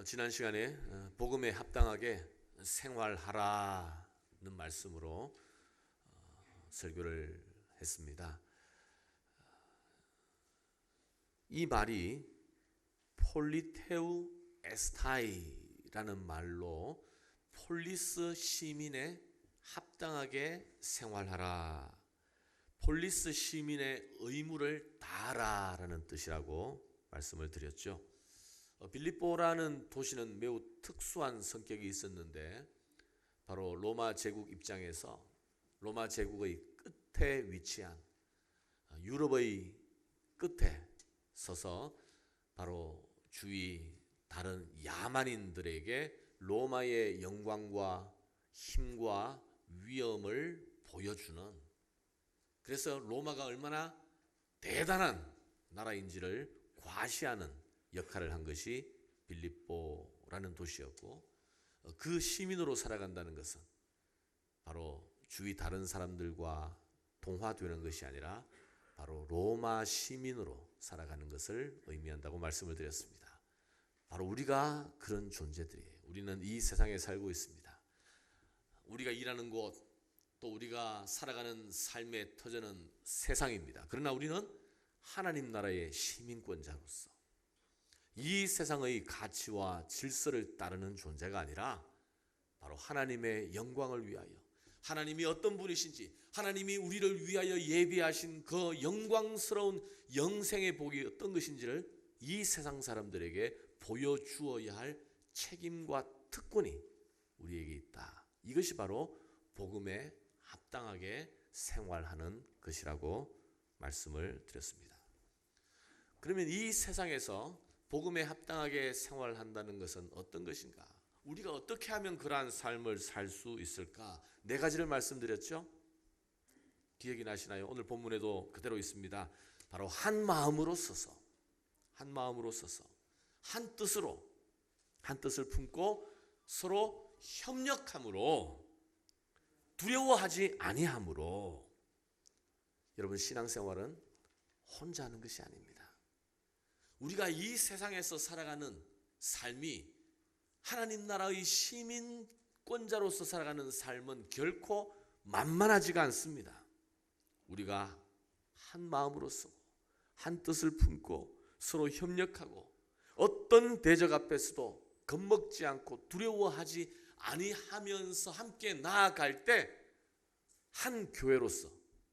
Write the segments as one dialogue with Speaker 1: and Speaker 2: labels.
Speaker 1: 지난 시간에 복음에 합당하게 생활하라는 말씀으로 설교를 했습니다. 이 말이 폴리테우 에스타이라는 말로 폴리스 시민에 합당하게 생활하라, 폴리스 시민의 의무를 다하라라는 뜻이라고 말씀을 드렸죠. 빌립보라는 도시는 매우 특수한 성격이 있었는데, 바로 로마 제국 입장에서 로마 제국의 끝에 위치한 유럽의 끝에 서서 바로 주위 다른 야만인들에게 로마의 영광과 힘과 위엄을 보여주는, 그래서 로마가 얼마나 대단한 나라인지를 과시하는 역할을 한 것이 빌립보라는 도시였고, 그 시민으로 살아간다는 것은 바로 주위 다른 사람들과 동화되는 것이 아니라 바로 로마 시민으로 살아가는 것을 의미한다고 말씀을 드렸습니다. 바로 우리가 그런 존재들이에요. 우리는 이 세상에 살고 있습니다. 우리가 일하는 곳, 또 우리가 살아가는 삶의 터전은 세상입니다. 그러나 우리는 하나님 나라의 시민권자로서 이 세상의 가치와 질서를 따르는 존재가 아니라 바로 하나님의 영광을 위하여, 하나님이 어떤 분이신지, 하나님이 우리를 위하여 예비하신 그 영광스러운 영생의 복이 어떤 것인지를 이 세상 사람들에게 보여주어야 할 책임과 특권이 우리에게 있다. 이것이 바로 복음에 합당하게 생활하는 것이라고 말씀을 드렸습니다. 그러면 이 세상에서 복음에 합당하게 생활한다는 것은 어떤 것인가? 우리가 어떻게 하면 그러한 삶을 살 수 있을까? 네 가지를 말씀드렸죠. 기억이 나시나요? 오늘 본문에도 그대로 있습니다. 바로 한 마음으로 서서, 한 마음으로 서서, 한 뜻으로, 한 뜻을 품고 서로 협력함으로, 두려워하지 아니함으로. 여러분, 신앙생활은 혼자 하는 것이 아닙니다. 우리가 이 세상에서 살아가는 삶이 하나님 나라의 시민권자로서 살아가는 삶은 결코 만만하지가 않습니다. 우리가 한 마음으로 서고 한 뜻을 품고 서로 협력하고 어떤 대적 앞에서도 겁먹지 않고 두려워하지 아니하면서 함께 나아갈 때 한 교회로서,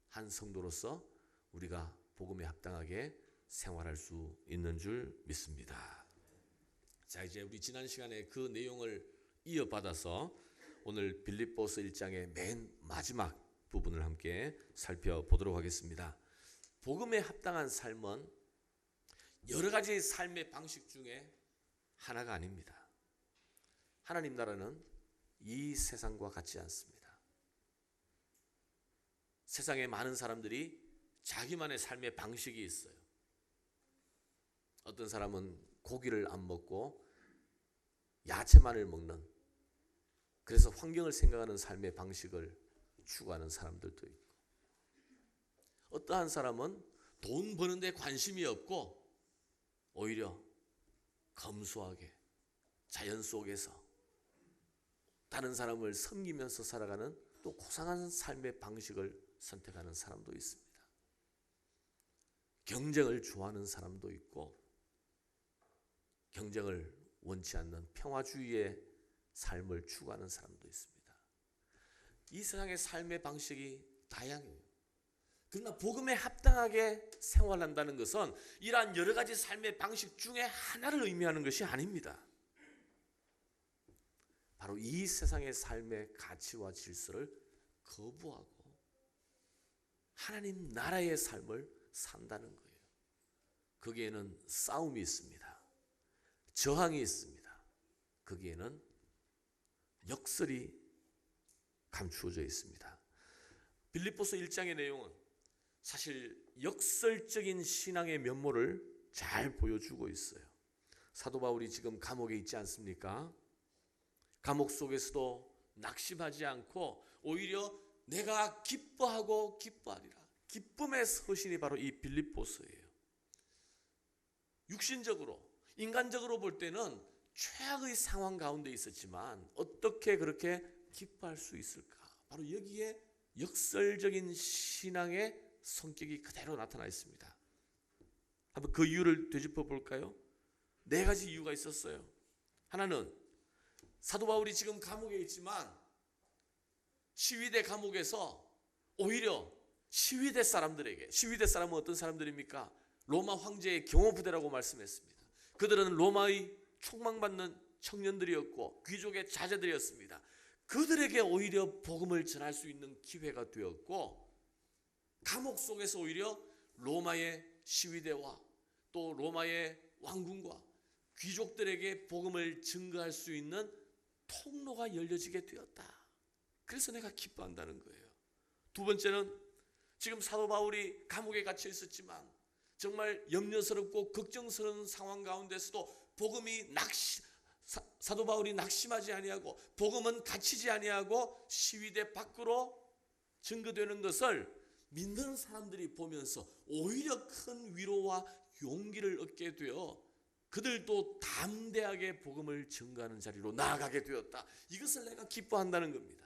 Speaker 1: 한 성도로서 우리가 복음에 합당하게 생활할 수 있는 줄 믿습니다. 자, 이제 우리 지난 시간에 그 내용을 이어받아서 오늘 빌립보서 1장의 맨 마지막 부분을 함께 살펴보도록 하겠습니다. 복음에 합당한 삶은 여러 가지 삶의 방식 중에 하나가 아닙니다. 하나님 나라는 이 세상과 같지 않습니다. 세상에 많은 사람들이 자기만의 삶의 방식이 있어요. 어떤 사람은 고기를 안 먹고 야채만을 먹는, 그래서 환경을 생각하는 삶의 방식을 추구하는 사람들도 있고, 어떠한 사람은 돈 버는 데 관심이 없고 오히려 검소하게 자연 속에서 다른 사람을 섬기면서 살아가는 또 고상한 삶의 방식을 선택하는 사람도 있습니다. 경쟁을 좋아하는 사람도 있고, 경쟁을 원치 않는 평화주의의 삶을 추구하는 사람도 있습니다. 이 세상의 삶의 방식이 다양해요. 그러나 복음에 합당하게 생활한다는 것은 이러한 여러 가지 삶의 방식 중에 하나를 의미하는 것이 아닙니다. 바로 이 세상의 삶의 가치와 질서를 거부하고 하나님 나라의 삶을 산다는 거예요. 거기에는 싸움이 있습니다. 저항이 있습니다. 거기에는 역설이 감추어져 있습니다. 빌립보서 1장의 내용은 사실 역설적인 신앙의 면모를 잘 보여주고 있어요. 사도 바울이 지금 감옥에 있지 않습니까? 감옥 속에서도 낙심하지 않고 오히려 내가 기뻐하고 기뻐하리라. 기쁨의 서신이 바로 이 빌립보서예요. 육신적으로, 인간적으로 볼 때는 최악의 상황 가운데 있었지만 어떻게 그렇게 기뻐할 수 있을까? 바로 여기에 역설적인 신앙의 성격이 그대로 나타나 있습니다. 한번 그 이유를 되짚어 볼까요? 네 가지 이유가 있었어요. 하나는 사도 바울이 지금 감옥에 있지만 시위대 감옥에서 오히려 시위대 사람들에게, 시위대 사람은 어떤 사람들입니까? 로마 황제의 경호부대라고 말씀했습니다. 그들은 로마의 촉망받는 청년들이었고 귀족의 자제들이었습니다. 그들에게 오히려 복음을 전할 수 있는 기회가 되었고, 감옥 속에서 오히려 로마의 시위대와 또 로마의 왕궁과 귀족들에게 복음을 증거할 수 있는 통로가 열려지게 되었다. 그래서 내가 기뻐한다는 거예요. 두 번째는 지금 사도 바울이 감옥에 갇혀 있었지만 정말 염려스럽고 걱정스러운 상황 가운데서도 복음이 사도 바울이 낙심하지 아니하고 복음은 갇히지 아니하고 시위대 밖으로 증거되는 것을 믿는 사람들이 보면서 오히려 큰 위로와 용기를 얻게 되어 그들도 담대하게 복음을 증거하는 자리로 나아가게 되었다. 이것을 내가 기뻐한다는 겁니다.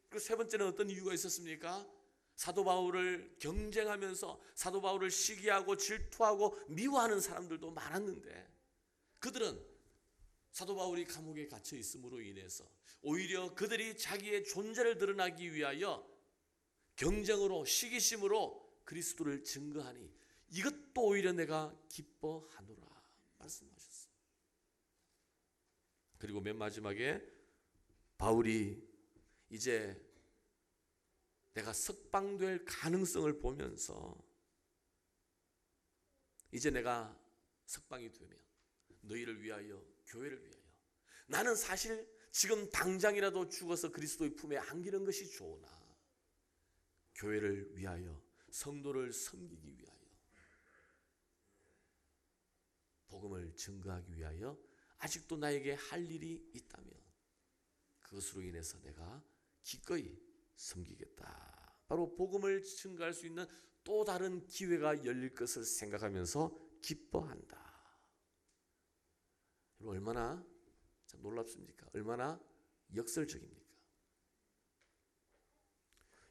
Speaker 1: 그리고 세 번째는 어떤 이유가 있었습니까? 사도 바울을 경쟁하면서 사도 바울을 시기하고 질투하고 미워하는 사람들도 많았는데, 그들은 사도 바울이 감옥에 갇혀 있음으로 인해서 오히려 그들이 자기의 존재를 드러나기 위하여 경쟁으로 시기심으로 그리스도를 증거하니 이것도 오히려 내가 기뻐하노라 말씀하셨어요. 그리고 맨 마지막에 바울이 이제 내가 석방될 가능성을 보면서 이제 내가 석방이 되면 너희를 위하여, 교회를 위하여, 나는 사실 지금 당장이라도 죽어서 그리스도의 품에 안기는 것이 좋으나 교회를 위하여, 성도를 섬기기 위하여, 복음을 증거하기 위하여 아직도 나에게 할 일이 있다면 그것으로 인해서 내가 기꺼이 섬기겠다. 바로 복음을 증거할 수 있는 또 다른 기회가 열릴 것을 생각하면서 기뻐한다. 얼마나 참 놀랍습니까? 얼마나 역설적입니까?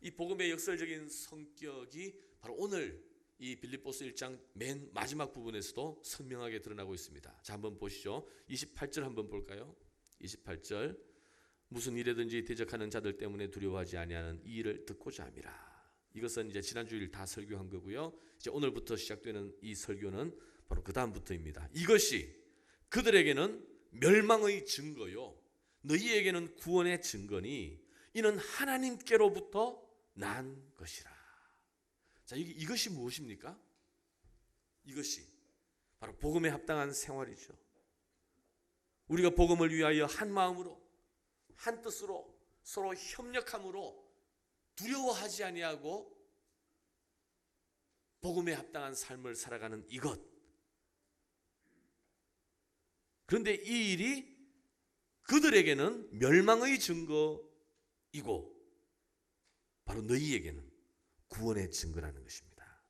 Speaker 1: 이 복음의 역설적인 성격이 바로 오늘 이 빌립보서 1장 맨 마지막 부분에서도 선명하게 드러나고 있습니다. 자, 한번 보시죠. 28절 한번 볼까요? 28절, 무슨 일에든지 대적하는 자들 때문에 두려워하지 아니하는 이 일을 듣고자 함이라. 이것은 이제 지난주일 다 설교한 거고요. 이제 오늘부터 시작되는 이 설교는 바로 그 다음부터입니다. 이것이 그들에게는 멸망의 증거요 너희에게는 구원의 증거니 이는 하나님께로부터 난 것이라. 자, 이것이 무엇입니까? 이것이 바로 복음에 합당한 생활이죠. 우리가 복음을 위하여 한 마음으로, 한 뜻으로, 서로 협력함으로 두려워하지 아니하고 복음에 합당한 삶을 살아가는 이것. 그런데 이 일이 그들에게는 멸망의 증거이고 바로 너희에게는 구원의 증거라는 것입니다.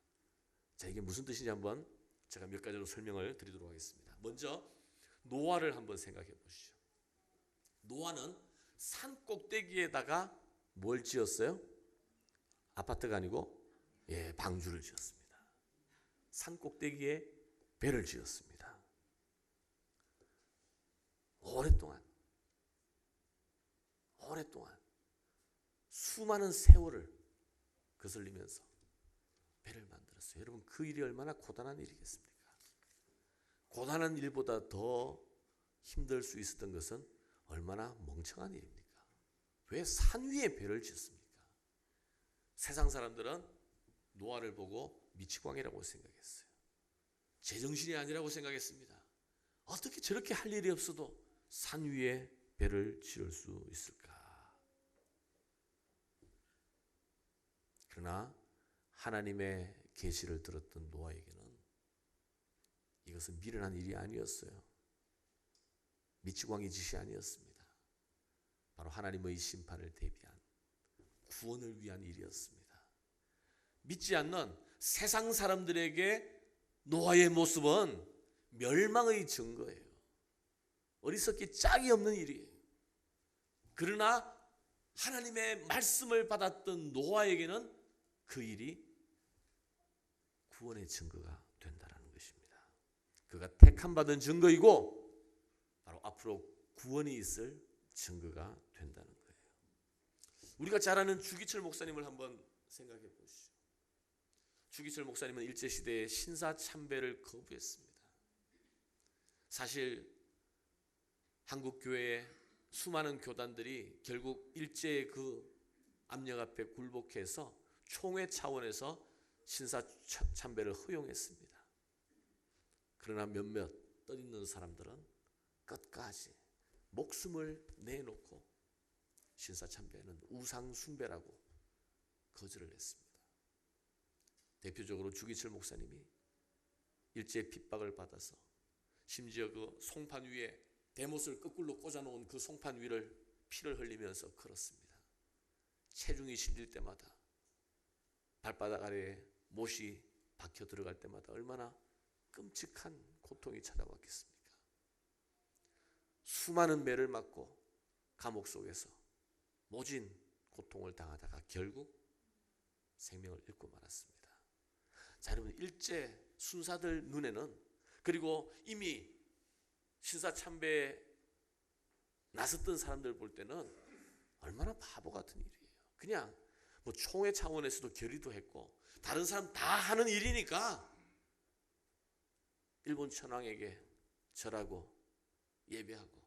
Speaker 1: 자, 이게 무슨 뜻인지 한번 제가 몇 가지로 설명을 드리도록 하겠습니다. 먼저 노아를 한번 생각해 보시죠. 노아는 산 꼭대기에다가 뭘 지었어요? 아파트가 아니고 방주를 지었습니다. 산 꼭대기에 배를 지었습니다. 오랫동안 수많은 세월을 거슬리면서 배를 만들었어요. 여러분, 그 일이 얼마나 고단한 일이겠습니까? 고단한 일보다 더 힘들 수 있었던 것은 얼마나 멍청한 일입니까? 왜 산 위에 배를 짓습니까? 세상 사람들은 노아를 보고 미치광이라고 생각했어요. 제정신이 아니라고 생각했습니다. 어떻게 저렇게 할 일이 없어도 산 위에 배를 지을 수 있을까? 그러나 하나님의 계시를 들었던 노아에게는 이것은 미련한 일이 아니었어요. 미치광이 짓이 아니었습니다. 바로 하나님의 심판을 대비한 구원을 위한 일이었습니다. 믿지 않는 세상 사람들에게 노아의 모습은 멸망의 증거예요. 어리석기 짝이 없는 일이에요. 그러나 하나님의 말씀을 받았던 노아에게는 그 일이 구원의 증거가 된다는 것입니다. 그가 택함받은 증거이고 바로 앞으로 구원이 있을 증거가 된다는 거예요. 우리가 잘 아는 주기철 목사님을 한번 생각해 보시죠. 주기철 목사님은 일제시대에 신사참배를 거부했습니다. 사실 한국교회의 수많은 교단들이 결국 일제의 그 압력 앞에 굴복해서 총회 차원에서 신사참배를 허용했습니다. 그러나 몇몇 떠있는 사람들은 끝까지 목숨을 내놓고 신사참배는 우상숭배라고 거절을 했습니다. 대표적으로 주기철 목사님이 일제의 핍박을 받아서 심지어 그 송판 위에 대못을 거꾸로 꽂아놓은 그 송판 위를 피를 흘리면서 걸었습니다. 체중이 실릴 때마다 발바닥 아래에 못이 박혀 들어갈 때마다 얼마나 끔찍한 고통이 찾아왔겠습니까? 수많은 매를 맞고 감옥 속에서 모진 고통을 당하다가 결국 생명을 잃고 말았습니다. 자, 여러분, 일제 순사들 눈에는, 그리고 이미 신사참배에 나섰던 사람들 볼 때는 얼마나 바보 같은 일이에요. 그냥 뭐 총회 차원에서도 결의도 했고 다른 사람 다 하는 일이니까 일본 천황에게 절하고 예배하고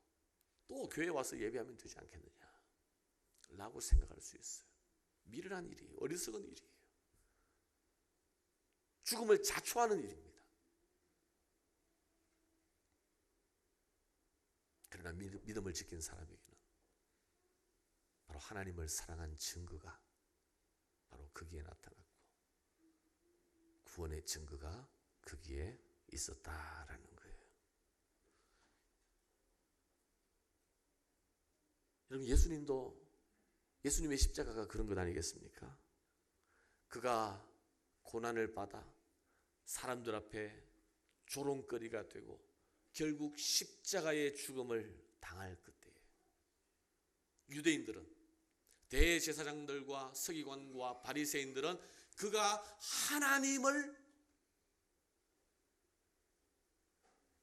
Speaker 1: 또 교회 와서 예배하면 되지 않겠느냐 라고 생각할 수 있어요. 미련한 일이에요. 어리석은 일이에요. 죽음을 자초하는 일입니다. 그러나 믿음을 지킨 사람에게는 바로 하나님을 사랑한 증거가 바로 거기에 나타났고 구원의 증거가 거기에 있었다라는 거예요. 여러분, 예수님의 십자가가 그런 것 아니겠습니까? 그가 고난을 받아 사람들 앞에 조롱거리가 되고 결국 십자가의 죽음을 당할 그때에 유대인들은, 대제사장들과 서기관과 바리새인들은 그가 하나님을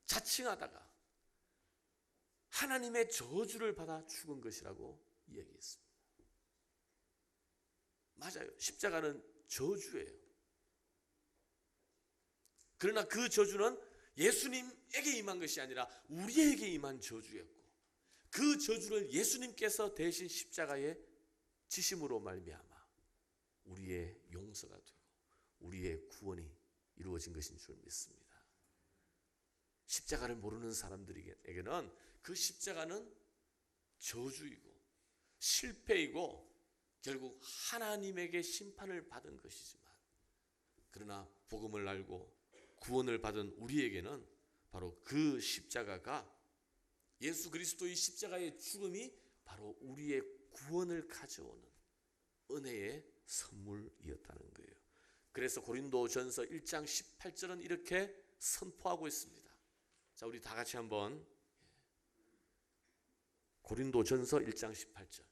Speaker 1: 자칭하다가 하나님의 저주를 받아 죽은 것이라고 이야기했습니다. 맞아요. 십자가는 저주예요. 그러나 그 저주는 예수님에게 임한 것이 아니라 우리에게 임한 저주였고, 그 저주를 예수님께서 대신 십자가에 지심으로 말미암아 우리의 용서가 되고 우리의 구원이 이루어진 것인 줄 믿습니다. 십자가를 모르는 사람들에게는 그 십자가는 저주이고 실패이고 결국 하나님에게 심판을 받은 것이지만, 그러나 복음을 알고 구원을 받은 우리에게는 바로 그 십자가가, 예수 그리스도의 십자가의 죽음이 바로 우리의 구원을 가져오는 은혜의 선물이었다는 거예요. 그래서 고린도전서 1장 18절은 이렇게 선포하고 있습니다. 자, 우리 다 같이 한번 고린도전서 1장 18절,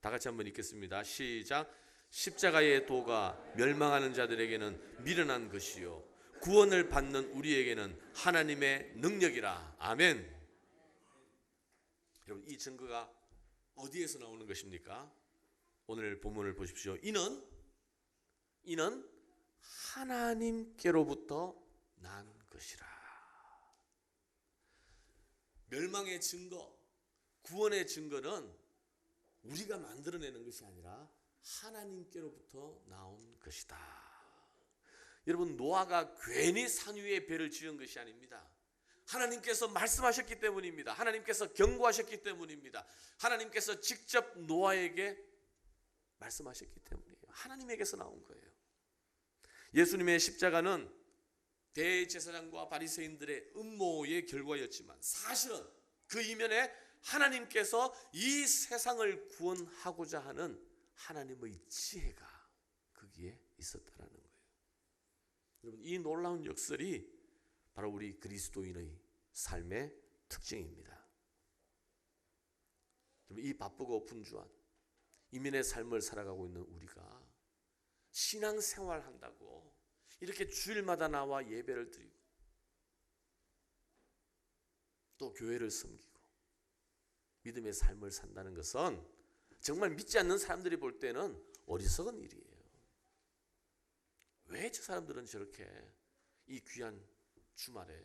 Speaker 1: 다 같이 한번 읽겠습니다. 시작. 십자가의 도가 멸망하는 자들에게는 미련한 것이요 구원을 받는 우리에게는 하나님의 능력이라. 아멘. 여러분, 이 증거가 어디에서 나오는 것입니까? 오늘 본문을 보십시오. 이는 하나님께로부터 난 것이라. 멸망의 증거, 구원의 증거는 우리가 만들어내는 것이 아니라 하나님께로부터 나온 것이다. 여러분, 노아가 괜히 산 위에 배를 지은 것이 아닙니다. 하나님께서 말씀하셨기 때문입니다. 하나님께서 경고하셨기 때문입니다. 하나님께서 직접 노아에게 말씀하셨기 때문이에요. 하나님에게서 나온 거예요. 예수님의 십자가는 대제사장과 바리새인들의 음모의 결과였지만 사실은 그 이면에 하나님께서 이 세상을 구원하고자 하는 하나님의 지혜가 거기에 있었다라는 거예요. 여러분, 이 놀라운 역설이 바로 우리 그리스도인의 삶의 특징입니다. 이 바쁘고 분주한 이민의 삶을 살아가고 있는 우리가 신앙생활 한다고 이렇게 주일마다 나와 예배를 드리고 또 교회를 섬기고 믿음의 삶을 산다는 것은 정말 믿지 않는 사람들이 볼 때는 어리석은 일이에요. 왜 저 사람들은 저렇게 이 귀한 주말에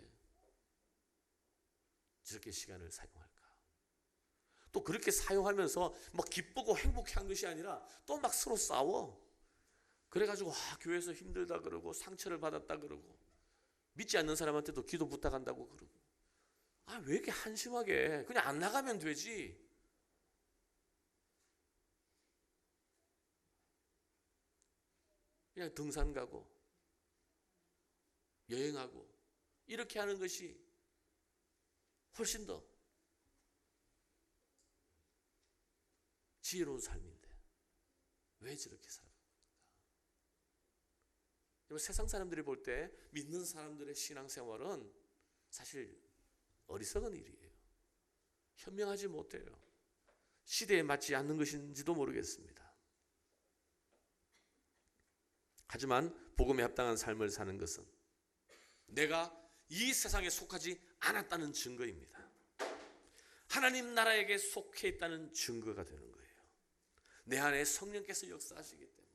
Speaker 1: 저렇게 시간을 사용할까? 또 그렇게 사용하면서 막 기쁘고 행복한 것이 아니라 또 막 서로 싸워. 그래가지고 교회에서 힘들다 그러고 상처를 받았다 그러고 믿지 않는 사람한테도 기도 부탁한다고 그러고 왜 이렇게 한심하게 그냥 안 나가면 되지. 그냥 등산 가고 여행하고 이렇게 하는 것이 훨씬 더 지혜로운 삶인데 왜 저렇게 살아갑니까? 세상 사람들이 볼 때 믿는 사람들의 신앙생활은 사실 어리석은 일이에요. 현명하지 못해요. 시대에 맞지 않는 것인지도 모르겠습니다. 하지만 복음에 합당한 삶을 사는 것은 내가 이 세상에 속하지 않았다는 증거입니다. 하나님 나라에게 속해 있다는 증거가 되는 거예요. 내 안에 성령께서 역사하시기 때문에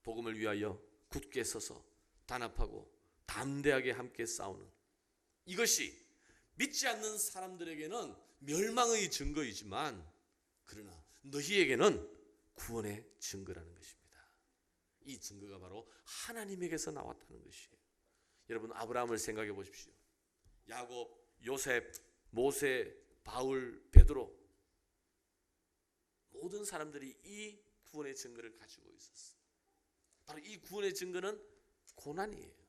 Speaker 1: 복음을 위하여 굳게 서서 단합하고 담대하게 함께 싸우는 이것이 믿지 않는 사람들에게는 멸망의 증거이지만 그러나 너희에게는 구원의 증거라는 것입니다. 이 증거가 바로 하나님에게서 나왔다는 것이에요. 여러분 아브라함을 생각해 보십시오. 야곱, 요셉, 모세, 바울, 베드로 모든 사람들이 이 구원의 증거를 가지고 있었어요. 바로 이 구원의 증거는 고난이에요.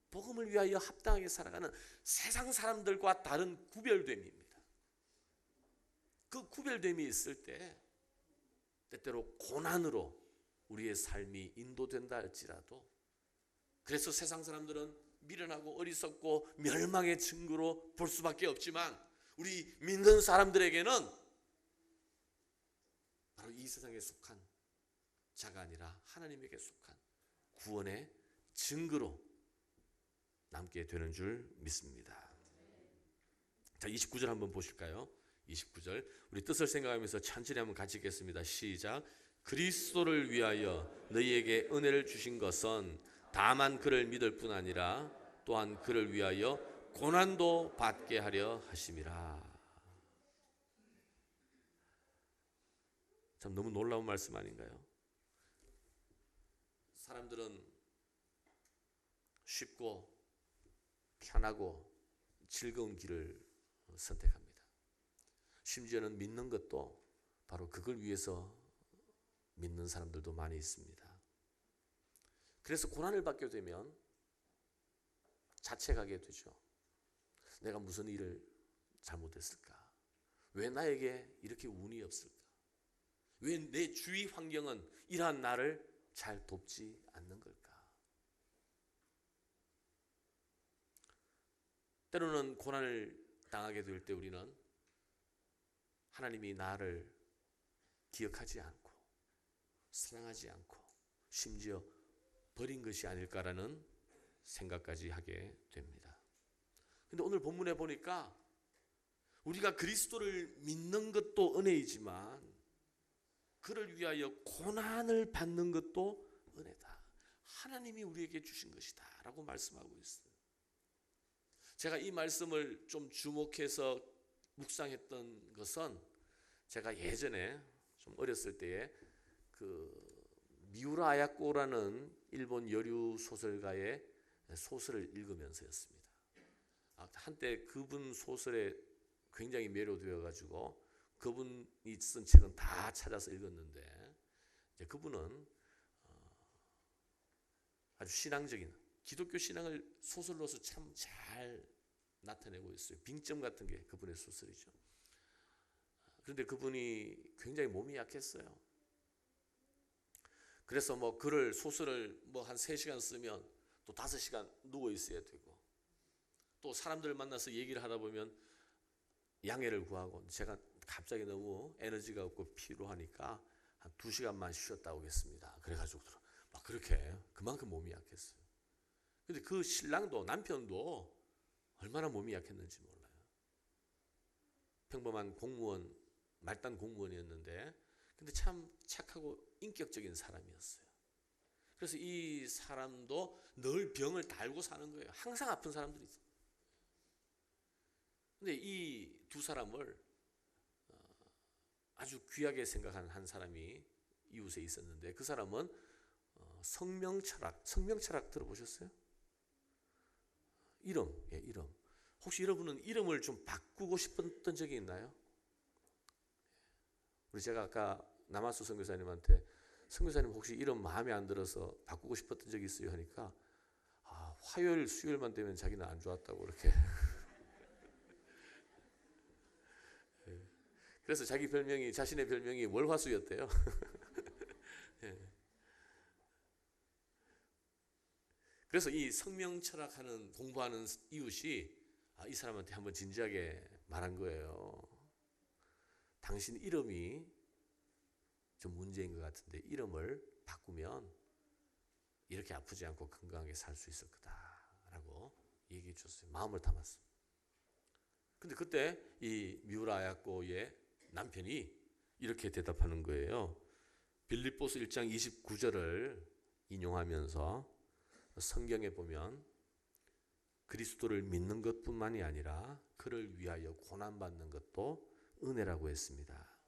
Speaker 1: 복음을 위하여 합당하게 살아가는 세상 사람들과 다른 구별됨입니다. 그 구별됨이 있을 때 때때로 고난으로 우리의 삶이 인도된다 할지라도 그래서 세상 사람들은 미련하고 어리석고 멸망의 증거로 볼 수밖에 없지만 우리 믿는 사람들에게는 바로 이 세상에 속한 자가 아니라 하나님에게 속한 구원의 증거로 남게 되는 줄 믿습니다. 자, 29절 한번 보실까요? 29절 우리 뜻을 생각하면서 천천히 한번 같이 읽겠습니다. 시작. 그리스도를 위하여 너희에게 은혜를 주신 것은 다만 그를 믿을 뿐 아니라 또한 그를 위하여 고난도 받게 하려 하심이라. 참 너무 놀라운 말씀 아닌가요? 사람들은 쉽고 편하고 즐거운 길을 선택합니다. 심지어는 믿는 것도 바로 그걸 위해서 믿는 사람들도 많이 있습니다. 그래서 고난을 받게 되면 자책하게 되죠. 내가 무슨 일을 잘못했을까? 왜 나에게 이렇게 운이 없을까? 왜 내 주위 환경은 이러한 나를 잘 돕지 않는 걸까? 때로는 고난을 당하게 될 때 우리는 하나님이 나를 기억하지 않고 사랑하지 않고 심지어 버린 것이 아닐까라는 생각까지 하게 됩니다. 근데 오늘 본문에 보니까 우리가 그리스도를 믿는 것도 은혜이지만 그를 위하여 고난을 받는 것도 은혜다. 하나님이 우리에게 주신 것이다 라고 말씀하고 있어요. 제가 이 말씀을 좀 주목해서 묵상했던 것은 제가 예전에 좀 어렸을 때에 그 미우라 아야코라는 일본 여류 소설가의 소설을 읽으면서였습니다. 한때 그분 소설에 굉장히 매료되어 가지고 그분이 쓴 책은 다 찾아서 읽었는데 이제 그분은 아주 신앙적인 기독교 신앙을 소설로서 참 잘 나타내고 있어요. 빙점 같은 게 그분의 소설이죠. 그런데 그분이 굉장히 몸이 약했어요. 그래서 뭐 글을 소설을 뭐 한 3시간 쓰면 또 5시간 누워 있어야 되고 또 사람들을 만나서 얘기를 하다 보면 양해를 구하고 제가 갑자기 너무 에너지가 없고 피로하니까 한 2시간만 쉬었다 오겠습니다. 그래가지고 막 그렇게 그만큼 몸이 약했어요. 근데 그 신랑도 남편도 얼마나 몸이 약했는지 몰라요. 평범한 공무원, 말단 공무원이었는데 근데 참 착하고 인격적인 사람이었어요. 그래서 이 사람도 늘 병을 달고 사는 거예요. 항상 아픈 사람들이 있어요. 근데 이 두 사람을 아주 귀하게 생각한 한 사람이 이웃에 있었는데 그 사람은 성명철학 들어보셨어요? 이름. 혹시 여러분은 이름을 좀 바꾸고 싶었던 적이 있나요? 우리 제가 아까 남아수 선교사님한테 선교사님 혹시 이름 마음에 안 들어서 바꾸고 싶었던 적이 있어요 하니까 화요일 수요일만 되면 자기는 안 좋았다고 이렇게 그래서 자신의 별명이 월화수였대요. 그래서 이 성명철학하는 공부하는 이웃이 이 사람한테 한번 진지하게 말한 거예요. 당신 이름이 좀 문제인 것 같은데 이름을 바꾸면 이렇게 아프지 않고 건강하게 살 수 있을 거다라고 얘기해 줬어요. 마음을 담았어요. 근데 그때 이 미우라 아야코의 남편이 이렇게 대답하는 거예요. 빌립보서 1장 29절을 인용하면서 성경에 보면 그리스도를 믿는 것뿐만이 아니라 그를 위하여 고난받는 것도 은혜라고 했습니다.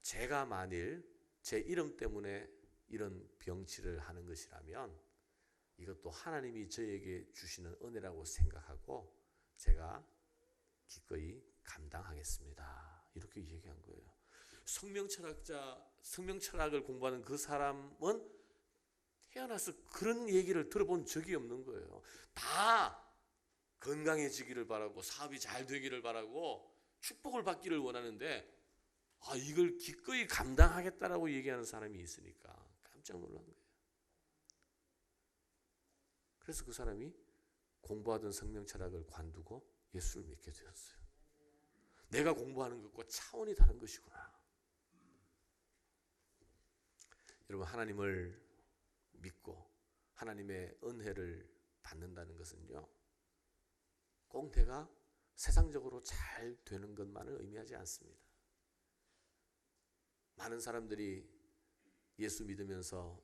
Speaker 1: 제가 만일 제 이름 때문에 이런 병치를 하는 것이라면 이것도 하나님이 저에게 주시는 은혜라고 생각하고 제가 기꺼이 감당하겠습니다. 이렇게 얘기한 거예요. 성명철학을 공부하는 그 사람은 태어나서 그런 얘기를 들어본 적이 없는 거예요. 다 건강해지기를 바라고 사업이 잘 되기를 바라고 축복을 받기를 원하는데 이걸 기꺼이 감당하겠다라고 얘기하는 사람이 있으니까 깜짝 놀란 거예요. 그래서 그 사람이 공부하던 성명철학을 관두고 예수를 믿게 되었어요. 내가 공부하는 것과 차원이 다른 것이구나. 여러분, 하나님을 믿고 하나님의 은혜를 받는다는 것은요, 꼭 내가 세상적으로 잘 되는 것만을 의미하지 않습니다. 많은 사람들이 예수 믿으면서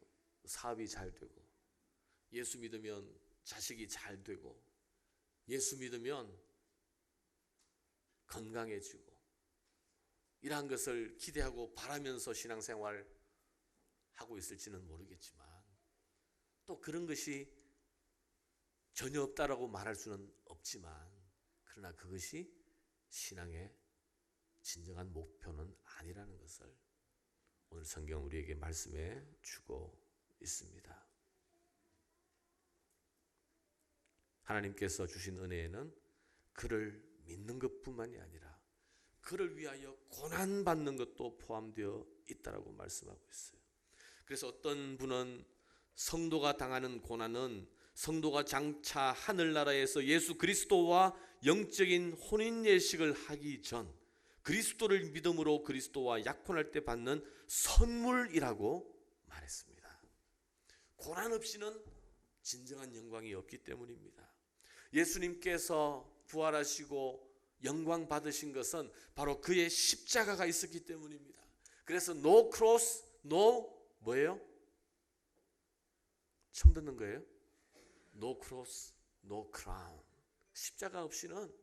Speaker 1: 사업이 잘 되고, 예수 믿으면 자식이 잘 되고, 예수 믿으면 건강해지고, 이러한 것을 기대하고 바라면서 신앙생활 하고 있을지는 모르겠지만, 또 그런 것이 전혀 없다라고 말할 수는 없지만, 그러나 그것이 신앙의 진정한 목표는 아니라는 것을 오늘 성경 우리에게 말씀해 주고 있습니다. 하나님께서 주신 은혜에는 그를 믿는 것뿐만이 아니라 그를 위하여 고난받는 것도 포함되어 있다라고 말씀하고 있어요. 그래서 어떤 분은 성도가 당하는 고난은 성도가 장차 하늘나라에서 예수 그리스도와 영적인 혼인예식을 하기 전 그리스도를 믿음으로 그리스도와 약혼할 때 받는 선물이라고 말했습니다. 고난 없이는 진정한 영광이 없기 때문입니다. 예수님께서 부활하시고 영광 받으신 것은 바로 그의 십자가가 있었기 때문입니다. 그래서 no cross, no 뭐예요? 처음 듣는 거예요? No cross, no crown. 십자가 없이는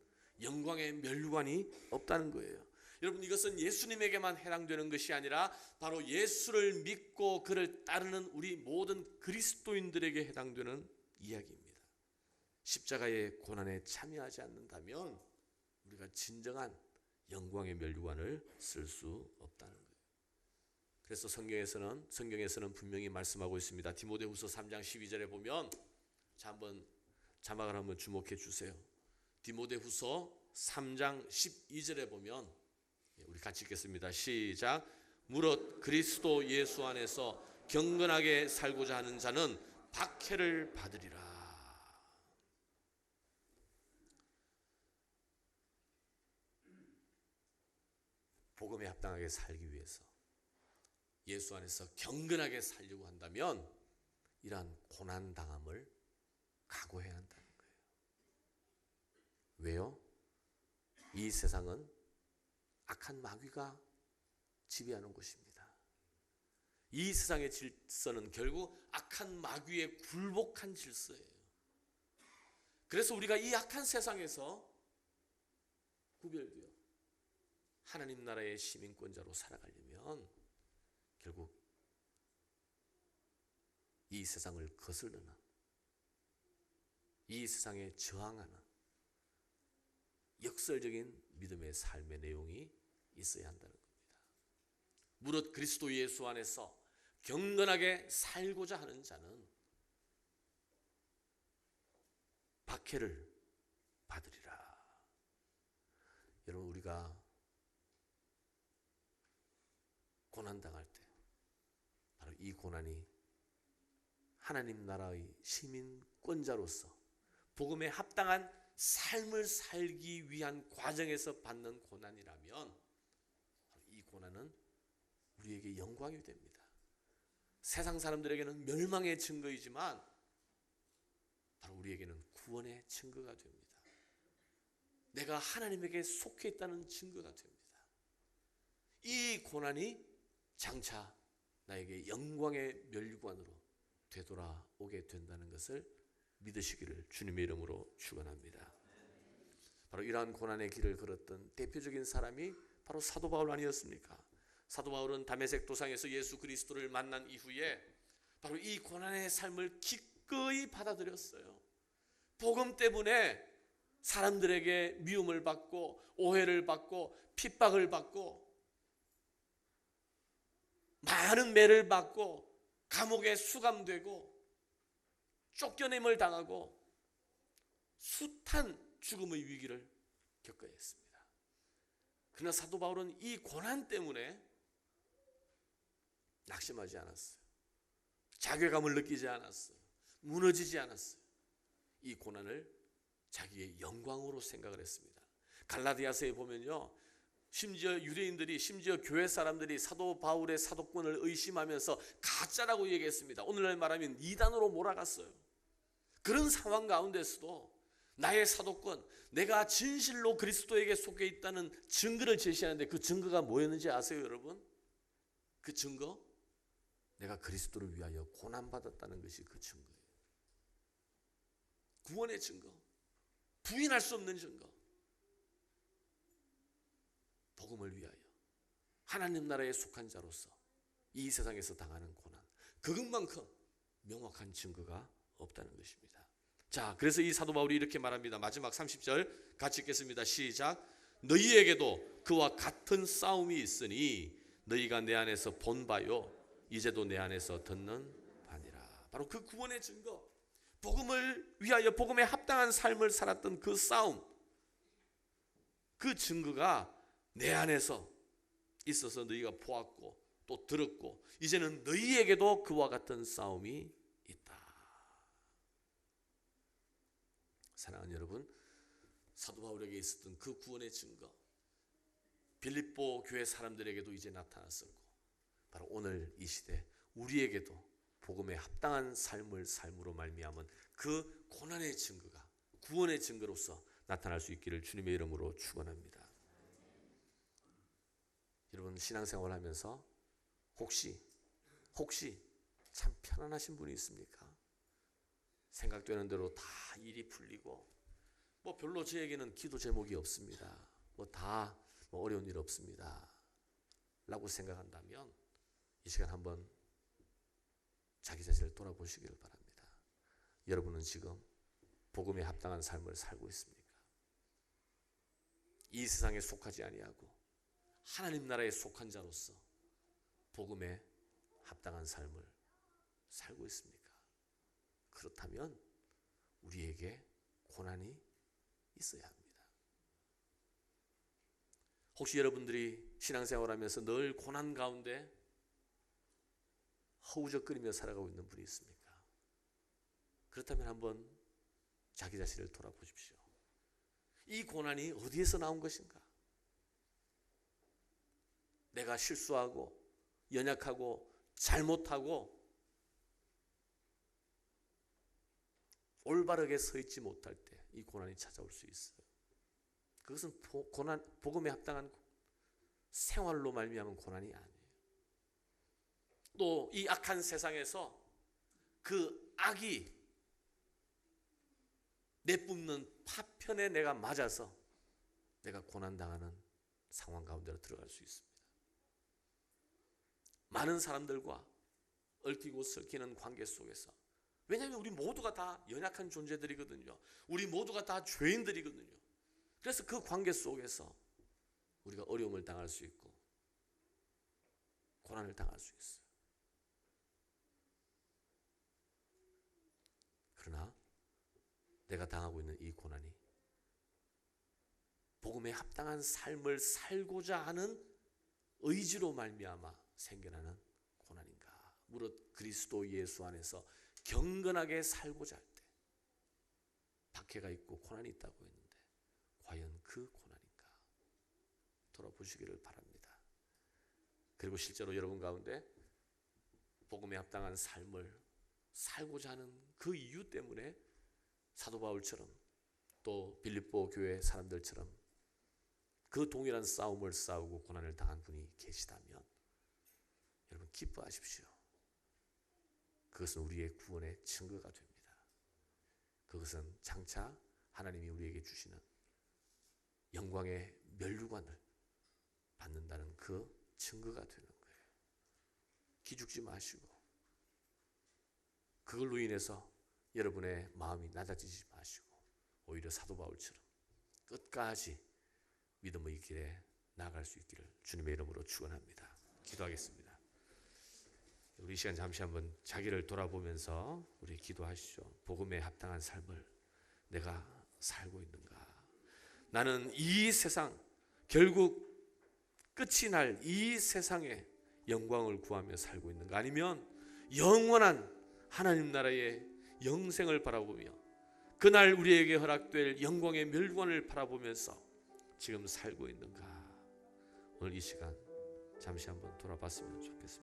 Speaker 1: 영광의 면류관이 없다는 거예요. 여러분, 이것은 예수님에게만 해당되는 것이 아니라 바로 예수를 믿고 그를 따르는 우리 모든 그리스도인들에게 해당되는 이야기입니다. 십자가의 고난에 참여하지 않는다면 우리가 진정한 영광의 면류관을 쓸 수 없다는 거예요. 그래서 성경에서는 분명히 말씀하고 있습니다. 디모데후서 3장 12절에 보면, 자, 한번 자막을 한번 주목해 주세요. 디모데후서 3장 12절에 보면, 우리 같이 읽겠습니다. 시작. 무릇 그리스도 예수 안에서 경건하게 살고자 하는 자는 박해를 받으리라. 복음에 합당하게 살기 위해서 예수 안에서 경건하게 살려고 한다면 이러한 고난 당함을 각오해야 한다는 거예요. 왜요? 이 세상은 악한 마귀가 지배하는 곳입니다. 이 세상의 질서는 결국 악한 마귀에 굴복한 질서예요. 그래서 우리가 이 악한 세상에서 구별되어 하나님 나라의 시민권자로 살아가려면 결국 이 세상을 거스르는, 이 세상에 저항하는 역설적인 믿음의 삶의 내용이 있어야 한다는 겁니다. 무릇 그리스도 예수 안에서 경건하게 살고자 하는 자는 박해를 받으리라. 여러분, 우리가 고난당할 때 바로 이 고난이 하나님 나라의 시민권자로서 복음에 합당한 삶을 살기 위한 과정에서 받는 고난이라면 이 고난은 우리에게 영광이 됩니다. 세상 사람들에게는 멸망의 증거이지만 바로 우리에게는 구원의 증거가 됩니다. 내가 하나님에게 속해 있다는 증거가 됩니다. 이 고난이 장차 나에게 영광의 멸류관으로 되돌아오게 된다는 것을 믿으시기를 주님의 이름으로 축원합니다. 바로 이러한 고난의 길을 걸었던 대표적인 사람이 바로 사도 바울 아니었습니까? 사도 바울은 다메섹 도상에서 예수 그리스도를 만난 이후에 바로 이 고난의 삶을 기꺼이 받아들였어요. 복음 때문에 사람들에게 미움을 받고 오해를 받고 핍박을 받고 많은 매를 받고 감옥에 수감되고 쫓겨냄을 당하고 숱한 죽음의 위기를 겪어야 했습니다. 그러나 사도 바울은 이 고난 때문에 낙심하지 않았어요. 자괴감을 느끼지 않았어요. 무너지지 않았어요. 이 고난을 자기의 영광으로 생각을 했습니다. 갈라디아서에 보면요, 심지어 유대인들이, 심지어 교회 사람들이 사도 바울의 사도권을 의심하면서 가짜라고 얘기했습니다. 오늘날 말하면 이단으로 몰아갔어요. 그런 상황 가운데서도 나의 사도권, 내가 진실로 그리스도에게 속해 있다는 증거를 제시하는데 그 증거가 뭐였는지 아세요, 여러분? 그 증거? 내가 그리스도를 위하여 고난받았다는 것이 그 증거예요. 구원의 증거, 부인할 수 없는 증거. 복음을 위하여 하나님 나라에 속한 자로서 이 세상에서 당하는 고난, 그것만큼 명확한 증거가 없다는 것입니다. 자, 그래서 이 사도 바울이 이렇게 말합니다. 마지막 30절 같이 읽겠습니다. 시작. 너희에게도 그와 같은 싸움이 있으니 너희가 내 안에서 본 바요 이제도 내 안에서 듣는 바니라. 바로 그 구원의 증거, 복음을 위하여 복음에 합당한 삶을 살았던 그 싸움, 그 증거가 내 안에서 있어서 너희가 보았고 또 들었고 이제는 너희에게도 그와 같은 싸움이 있다. 사랑하는 여러분, 사도 바울에게 있었던 그 구원의 증거, 빌립보 교회 사람들에게도 이제 나타났었고 바로 오늘 이 시대 우리에게도 복음에 합당한 삶을 삶으로 말미암은 그 고난의 증거가 구원의 증거로서 나타날 수 있기를 주님의 이름으로 축원합니다. 여러분, 신앙생활 하면서 혹시 참 편안하신 분이 있습니까? 생각되는 대로 다 일이 풀리고 뭐 별로 저에게는 기도 제목이 없습니다. 다 어려운 일 없습니다. 라고 생각한다면 이 시간 한번 자기 자신을 돌아보시기를 바랍니다. 여러분은 지금 복음에 합당한 삶을 살고 있습니까? 이 세상에 속하지 아니하고 하나님 나라에 속한 자로서 복음에 합당한 삶을 살고 있습니까? 그렇다면 우리에게 고난이 있어야 합니다. 혹시 여러분들이 신앙생활하면서 늘 고난 가운데 허우적거리며 살아가고 있는 분이 있습니까? 그렇다면 한번 자기 자신을 돌아보십시오. 이 고난이 어디에서 나온 것인가? 내가 실수하고 연약하고 잘못하고 올바르게 서 있지 못할 때 이 고난이 찾아올 수 있어요. 그것은 복음에 합당한 생활로 말미암은 고난이 아니에요. 또 이 악한 세상에서 그 악이 내뿜는 파편에 내가 맞아서 내가 고난당하는 상황 가운데로 들어갈 수 있습니다. 많은 사람들과 얽히고 설키는 관계 속에서, 왜냐하면 우리 모두가 다 연약한 존재들이거든요. 우리 모두가 다 죄인들이거든요. 그래서 그 관계 속에서 우리가 어려움을 당할 수 있고 고난을 당할 수 있어요. 그러나 내가 당하고 있는 이 고난이 복음에 합당한 삶을 살고자 하는 의지로 말미암아 생겨나는 고난인가? 무릇 그리스도 예수 안에서 경건하게 살고자 할 때 박해가 있고 고난이 있다고 했는데 과연 그 고난인가? 돌아보시기를 바랍니다. 그리고 실제로 여러분 가운데 복음에 합당한 삶을 살고자 하는 그 이유 때문에 사도 바울처럼 또 빌립보 교회 사람들처럼 그 동일한 싸움을 싸우고 고난을 당한 분이 계시다면 여러분 기뻐하십시오. 그것은 우리의 구원의 증거가 됩니다. 그것은 장차 하나님이 우리에게 주시는 영광의 면류관을 받는다는 그 증거가 되는 거예요. 기죽지 마시고 그걸로 인해서 여러분의 마음이 낮아지지 마시고 오히려 사도 바울처럼 끝까지 믿음의 길에 나아갈 수 있기를 주님의 이름으로 축원합니다. 기도하겠습니다. 우리 이 시간 잠시 한번 자기를 돌아보면서 우리 기도하시죠. 복음에 합당한 삶을 내가 살고 있는가? 나는 이 세상, 결국 끝이 날 이 세상의 영광을 구하며 살고 있는가? 아니면 영원한 하나님 나라의 영생을 바라보며 그날 우리에게 허락될 영광의 멸관을 바라보면서 지금 살고 있는가? 오늘 이 시간 잠시 한번 돌아봤으면 좋겠습니다.